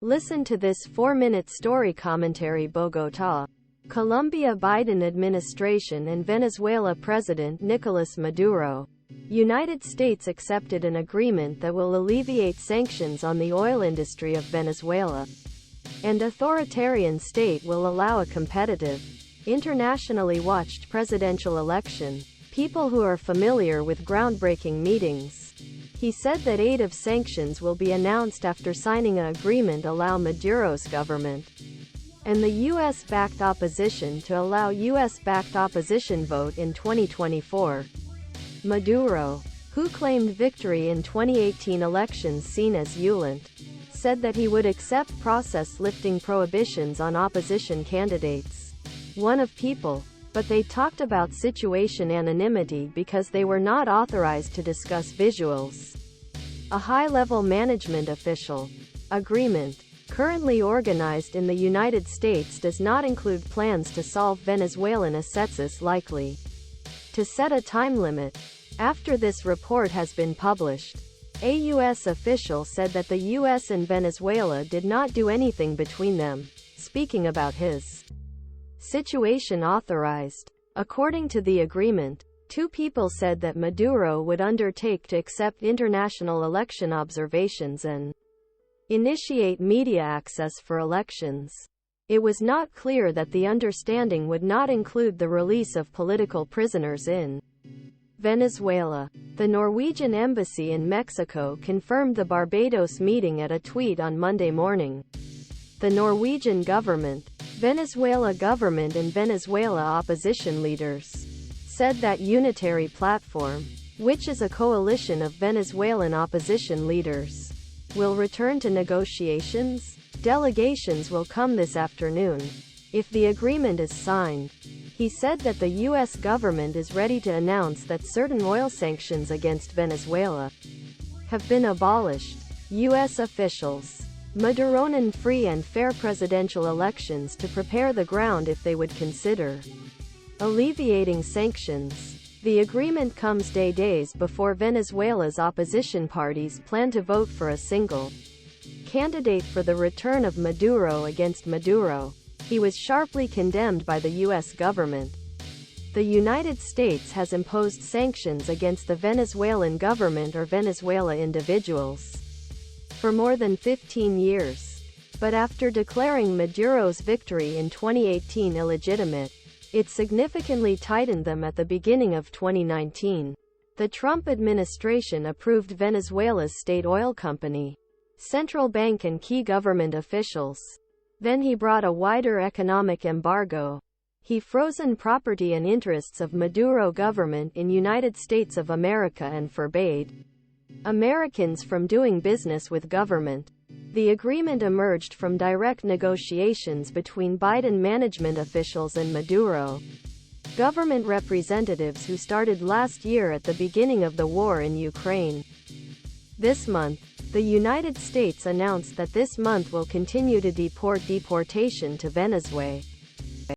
Listen to this 4-minute story commentary. Bogotá, Colombia. Biden administration and Venezuela President Nicolás Maduro. United States accepted an agreement that will alleviate sanctions on the oil industry of Venezuela. And authoritarian state will allow a competitive, internationally watched presidential election. People who are familiar with groundbreaking meetings. He said that 8 of sanctions will be announced after signing an agreement allow Maduro's government and the US-backed opposition to allow US-backed opposition vote in 2024. Maduro, who claimed victory in 2018 elections seen as ulent, said that he would accept process lifting prohibitions on opposition candidates. One of people, but they talked about situation anonymity because they were not authorized to discuss visuals. A high-level management official agreement, currently organized in the United States, does not include plans to solve Venezuelan assetsis, likely to set a time limit after this report has been published. A U.S. official said that the US and Venezuela did not do anything between them, speaking about his situation authorized. According to the agreement, 2 people said that Maduro would undertake to accept international election observations and initiate media access for elections. It was not clear that the understanding would not include the release of political prisoners in Venezuela. The Norwegian Embassy in Mexico confirmed the Barbados meeting at a tweet on Monday morning. The Norwegian government, Venezuela government and Venezuela opposition leaders said that unitary platform, which is a coalition of Venezuelan opposition leaders, will return to negotiations. Delegations will come this afternoon if the agreement is signed. He said that the U.S. government is ready to announce that certain oil sanctions against Venezuela have been abolished. U.S. officials, Maduro'nun free and fair presidential elections to prepare the ground if they would consider alleviating sanctions. The agreement comes days before Venezuela's opposition parties plan to vote for a single candidate for the return of Maduro against Maduro. He was sharply condemned by the U.S. government. The United States has imposed sanctions against the Venezuelan government or Venezuela individuals for more than 15 years. But after declaring Maduro's victory in 2018 illegitimate, it significantly tightened them at the beginning of 2019. The Trump administration approved Venezuela's state oil company, central bank and key government officials. Then he brought a wider economic embargo. He frozen property and interests of Maduro government in United States of America and forbade Americans from doing business with government. The agreement emerged from direct negotiations between Biden management officials and Maduro government representatives who started last year at the beginning of the war in Ukraine. This month, the United States announced that this month will continue to deport deportation to Venezuela.